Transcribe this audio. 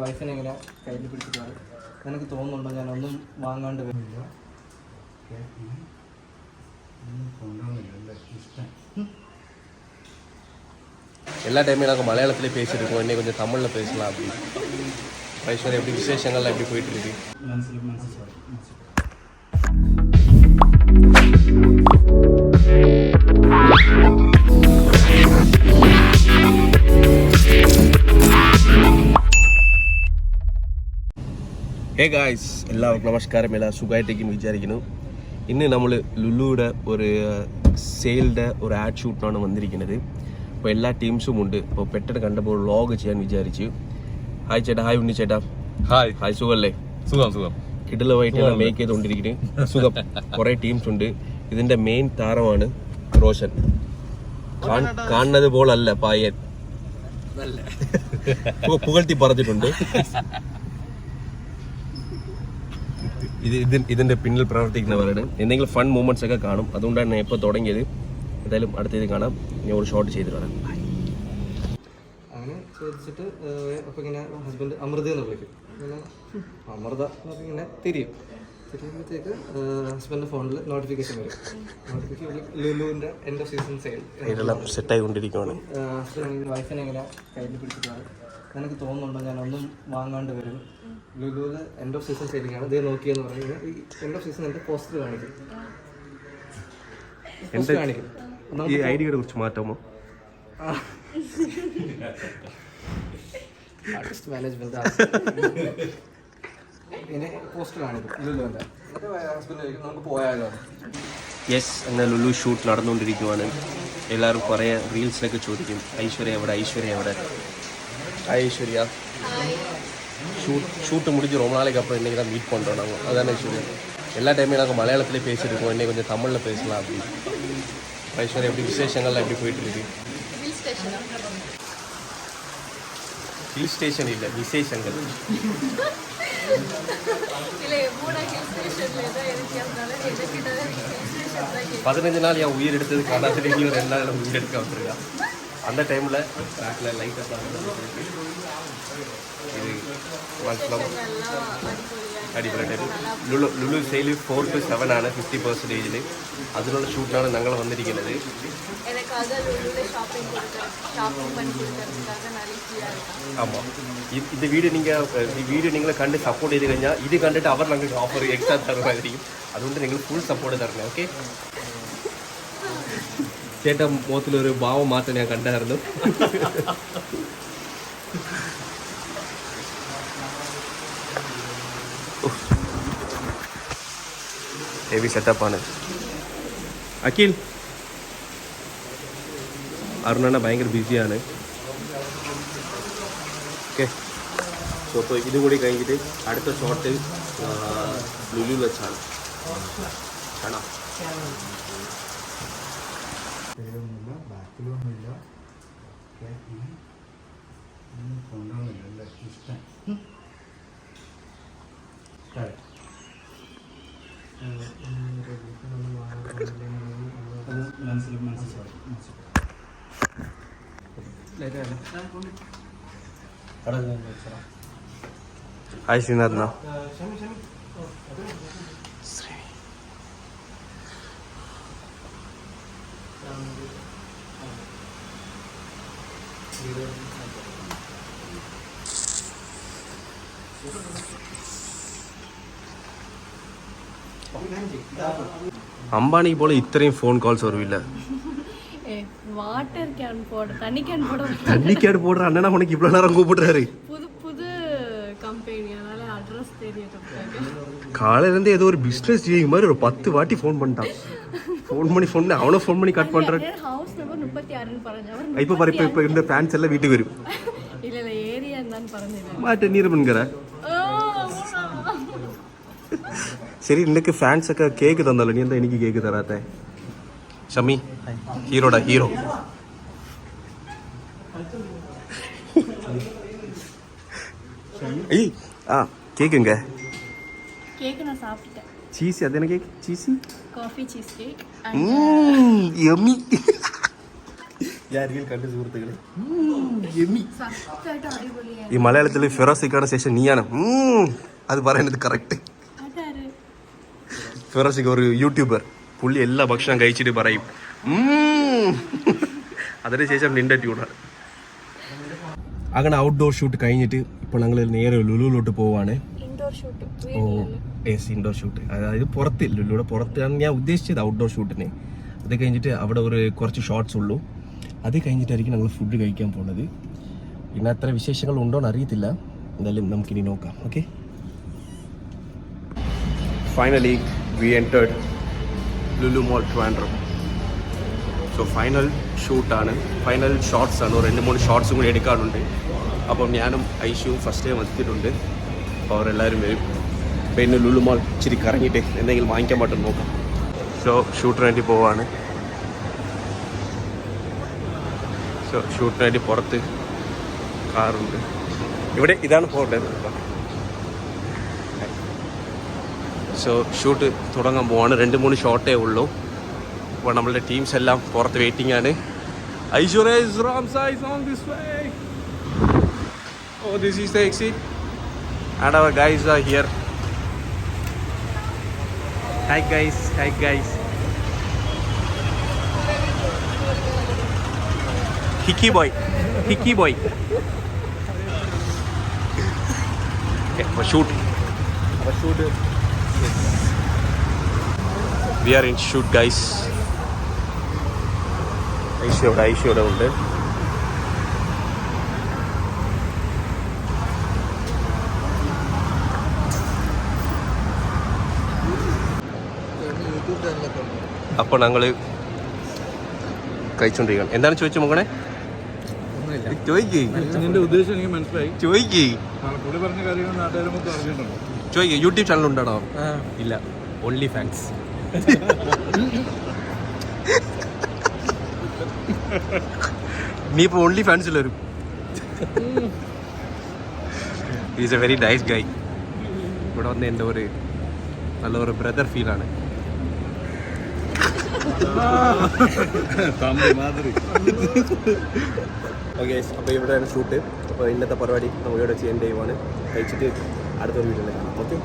വൈഫിനെ ഇങ്ങനെ കയ്യിൽ പിടിച്ചിട്ടാണ്. എനിക്ക് തോന്നുന്നുണ്ടോ ഞാനൊന്നും വാങ്ങാണ്ട് വരില്ല. எல்லா டைமே நாங்கள் மலையாளத்திலே பேசியிருக்கோம், இன்னைக்கு கொஞ்சம் தமிழில் பேசலாம் அப்படின்னு. ஐஸ்வர்யா எப்படி விசேஷங்கள்லாம் எப்படி போயிட்டு இருக்கு? ഹേ ഗായ്സ്, എല്ലാവർക്കും നമസ്കാരം. എല്ലാവരും സുഖമായിട്ടേക്കും വിചാരിക്കുന്നു. ഇന്ന് നമ്മൾ ലുലുയുടെ ഒരു സെയിലിൻ്റെ ഒരു ആഡ് ഷൂട്ടിനാണ് വന്നിരിക്കുന്നത്. അപ്പോൾ എല്ലാ ടീംസും ഉണ്ട്. അപ്പോൾ പെട്ടെന്ന് കണ്ടപ്പോൾ വ്ളോഗ് ചെയ്യാൻ വിചാരിച്ചു. ഹായ് ചേട്ടാ. ഹായ് ഉണ്ണി ചേട്ടാ. ഹായ്. ഹായ്, സുഖമല്ലേ? സുഖം. കിടലുമായിട്ടാണ് മേക്ക് ചെയ്തുകൊണ്ടിരിക്കുന്നത്. സുഖം. കുറേ ടീംസ് ഉണ്ട്. ഇതിൻ്റെ മെയിൻ താരമാണ് റോഷൻ. കാണുന്നത് പോലല്ല പായൻ, പുകഴ്ത്തി പറഞ്ഞിട്ടുണ്ട്. ഇതിന്റെ പിന്നിൽ പ്രവർത്തിക്കുന്നവരാണ്. എന്തെങ്കിലും ഫൺ മൂമെന്റ്സ് ഒക്കെ കാണും, അതുകൊണ്ടാണ് ഞാൻ ഇപ്പോൾ തുടങ്ങിയത്. എന്തായാലും അടുത്തേത് കാണാം. ഞാൻ ഒരു ഷോട്ട് ചെയ്ത് കാണാം. അങ്ങനെ ചോദിച്ചിട്ട് അപ്പോൾ ഇങ്ങനെ ഹസ്ബൻഡ് അമൃത എന്ന് വിളിക്കും. ഇങ്ങനെ അമൃത എന്നൊക്കെ ഇങ്ങനെ തിരിയുമ്പോഴത്തേക്ക് ഹസ്ബൻഡിൻ്റെ ഫോണിൽ നോട്ടിഫിക്കേഷൻ വരും. ലുലുവിൻ്റെ എൻഡ് ഓഫ് സീസൺ സെയിൽ ഇതെല്ലാം സെറ്റായിക്കൊണ്ടിരിക്കുകയാണ്. ഹസ്ബൻഡ് വൈഫിനെ ഇങ്ങനെ കയ്യിൽ പിടിച്ചിട്ടാണ്. എനിക്ക് തോന്നുന്നുണ്ടോ ഞാനൊന്നും വാങ്ങാണ്ട് വരും. ലുലുവിൽ എൻഡ് ഓഫ് സീസൺ സെയിലിംഗാണ്. ഇതേ നോക്കിയെന്ന് പറയുന്നത് ഈ എൻഡ് ഓഫ് സീസൺ എൻ്റെ പോസ്റ്റർ കാണിക്കും. ഈ ഐഡിയയെ കുറിച്ച് മാറ്റാമോ? ആർട്ടിസ്റ്റ് മാനേജ്മെന്റ് ഇങ്ങനെ പോസ്റ്റർ കാണിക്കും ലുലുവിൻ്റെ. ഹസ്ബൻഡ് നമുക്ക് പോയാലോ? യെസ്, എന്നാൽ ലുലു ഷൂട്ട് നടന്നുകൊണ്ടിരിക്കുവാണ്. എല്ലാവരും കുറേ റീൽസിലൊക്കെ ചോദിക്കും, ഐശ്വര്യ എവിടെ, ഐശ്വര്യ എവിടെ. ஐஸ்வர்யா ஷூட்டு முடிஞ்சு ரொம்ப நாளைக்கு அப்புறம் இன்றைக்கி தான் மீட் பண்ணுறோம் நாங்கள். அதானே ஐஸ்வர்யா? எல்லா டைமே நாங்கள் மலையாளத்திலே பேசியிருக்கோம், இன்றைக்கி கொஞ்சம் தமிழில் பேசலாம் அப்படின்னு. ஐஸ்வர்யா எப்படி விசேஷங்கள்லாம் எப்படி போயிட்டுருக்கு? ஹில் ஸ்டேஷன் இல்லை, விசேஷங்கள். 15 நாள் என் உயிர் எடுத்தது காணாத, நீங்களும் 2 நாள் உயிர் எடுக்க வந்துருக்கா. அந்த டைமில் பேக்கில் லைட்டாக இது അടിപൊളി ടൈം. ലുലു സെയിൽ 4 to 7 ആണ്, 50% അതിനുള്ള ഷൂട്ടിനാണ് ഞങ്ങൾ വന്നിരിക്കുന്നത്. ஆமாம், இந்த வீடியோ நீங்கள் கண்டு சப்போர்ட் ചെയ്ത് കഴിഞ്ഞാൽ ഇത് കണ്ടിട്ട് അവർ ഞങ്ങൾക്ക് ഓഫർ എക്സ്ട്രാ തരുമായിരിക്കും. അതുകൊണ്ട് നിങ്ങൾ ഫുൾ സപ്പോർട്ട് തരണം. ഓക്കെ? ചേട്ടൻ മുഖത്തിലൊരു ഭാവം മാറ്റം ഞാൻ കണ്ടായിരുന്നു. ഹെവി സെറ്റപ്പാണ്. അഖിൽ, അരുണ ഭയങ്കര ബിസിയാണ്. ഓക്കെ, സോ ഇപ്പോൾ ഇതും കൂടി കഴിഞ്ഞിട്ട് അടുത്ത ഷോട്ട് ലുലു വെച്ചാണ്. കാണാം. ബാക്കിലൊന്നുമില്ല, കൊണ്ടുവന്നില്ല. ഇഷ്ടം ഹായ് ശ്രീനാഥ്. அம்பானிக்கு போல இத்தனையும் ஃபோன் கால்ஸ் வருவில்ல. வாட்டர் கேன் போட, தண்ணி கேன் போடுற அண்ணனா உனக்கு இவ்வளோ நேரம் கூப்பிடுறாரு. புது கம்பெனி, அதனால அட்ரஸ் தெரியட்டும். காலையிலேருந்து ஏதோ ஒரு பிஸ்னஸ் செய்யும் மாதிரி ஒரு 10 வாட்டி ஃபோன் பண்ணிட்டான். ஃபோன் பண்ணி அவனும் ஃபோன் பண்ணி கட் பண்ணுறான். ஹவுஸ் நம்பர் 36 പറഞ്ഞു. இப்போ பாரு, இப்போ இந்த ஃபேன்ஸ் எல்லாம் வீட்டுக்கு வரும். இல்ல ஏரியா என்னன்னு പറഞ്ഞില്ല. മാറ്റ നീരമൻകര. ശരി, നിനക്ക് ഫാൻസ് ഒക്കെ കേക്ക് തന്നല്ലോ, നീ എന്താ എനിക്ക് കേക്ക് തരാത്തെ? ഷമി, ഹീറോടാ ഹീറോ. ആ കേക്കുங்க. கேக் நான் சாப்பிட்டேன். சீஸ், அது என்ன cake? Cheesy coffee cheese cake. Yummy. ഞാൻ റീൽ കണ്ട് സുഹൃത്തുക്കളെ സത്യമായിട്ട് അടിപൊളിയാണ്. ഈ മലയാളത്തിൽ ഫിറോസിക്കാണ് ശേഷം നീയാണ് അത് പറയുന്നത് കറക്റ്റ്. അതാര്? ഫിറോസിക്ക് ഒരു യൂട്യൂബർ, പുള്ളി എല്ലാ ഭക്ഷണം കഴിച്ചിട്ട് പറയും അതിനുശേഷം നിന്റെ ട്യൂണാണ്. അങ്ങനെ ഔട്ട്ഡോർ ഷൂട്ട് കഴിഞ്ഞിട്ട് ഇപ്പോൾ ഞങ്ങൾ നേരെ ലുലുവിലോട്ട് പോവാണ്. Indoor shoot. Oh yes, indoor shoot. അതായത് പുറത്ത്, ലുലുവിടെ പുറത്താണ് ഞാൻ ഉദ്ദേശിച്ചത് ഔട്ട്ഡോർ ഷൂട്ടിന്. അത് കഴിഞ്ഞിട്ട് അവിടെ ഒരു കുറച്ച് ഷോർട്സ് ഉള്ളൂ. അത് കഴിഞ്ഞിട്ടായിരിക്കും ഞങ്ങൾ ഫുഡ് കഴിക്കാൻ പോകുന്നത്. പിന്നെ അത്ര വിശേഷങ്ങൾ ഉണ്ടോയെന്ന് അറിയത്തില്ല, എന്തായാലും നമുക്കിനി നോക്കാം. Okay, finally we entered Lulu mall Trivandrum. So final ഷൂട്ടാണ്, ഫൈനൽ ഷോർട്സ് ആണ്. 2-3 ഷോർട്സും കൂടി എടുക്കാറുണ്ട്. അപ്പം ഞാനും ഐഷുവും ഫസ്റ്റ് ടൈം എത്തിയിട്ടുണ്ട്. അപ്പോൾ അവരെല്ലാവരും വരും. പിന്നെ ലുലു മോൾ ഇച്ചിരി കറങ്ങിയിട്ട് എന്തെങ്കിലും വാങ്ങിക്കാൻ പറ്റും നോക്കാം. സോ ഷൂട്ടിന് വേണ്ടി പോവാണ്. സോ ഷൂട്ടിന് വേണ്ടി പുറത്ത് കാറുണ്ട്. ഇവിടെ ഇതാണ് പോകേണ്ടത്. സോ ഷൂട്ട് തുടങ്ങാൻ പോവാണ്. 2-3 ഷോട്ടേ ഉള്ളൂ. അപ്പോൾ നമ്മളുടെ ടീംസ് എല്ലാം പുറത്ത് വെയിറ്റിംഗ് ആണ്. Aishwarya on this way. Oh, this is the exit. And our guys are here. Hi guys. Hickey boy. Okay, for shoot. Yes. We are in shoot, guys. Aishwarya ഉണ്ട്. അപ്പോൾ ഞങ്ങൾ കഴിച്ചോണ്ടിരിക്കണം. എന്താണ് ചോദിച്ചു നോക്കണേ? നിന്റെ ഉദ്ദേശം എനിക്ക് മനസ്സിലായി. ചോദിക്കേ പുള്ളി പറഞ്ഞ കാര്യങ്ങൾ നാട്ടുകാരെ മൊത്തം അറിഞ്ഞിട്ടുണ്ടോ? ചോദിക്കേ. യൂട്യൂബ് ചാനൽ ഉണ്ടോ? ഇല്ല, ഓൺലി ഫാൻസ്. നീ ഇപ്പോൾ ഓൺലി ഫാൻസിൽ വരും. ഈസ് എ വെരി നൈസ് ഗൈ. ഇവിടെ വന്ന് എൻ്റെ ഒരു നല്ലൊരു ബ്രദർ ഫീലാണ്. ഓക്കെ, അപ്പോൾ ഇവിടെയാണ് ഷൂട്ട്. അപ്പോൾ ഇന്നത്തെ പരിപാടി നമ്മൾ ഇവിടെ ചെയ്യാൻ ടൈമാണ്. കഴിച്ചിട്ട് അടുത്തൊരു വീട്ടിൽ കാണാം. ഓക്കെ.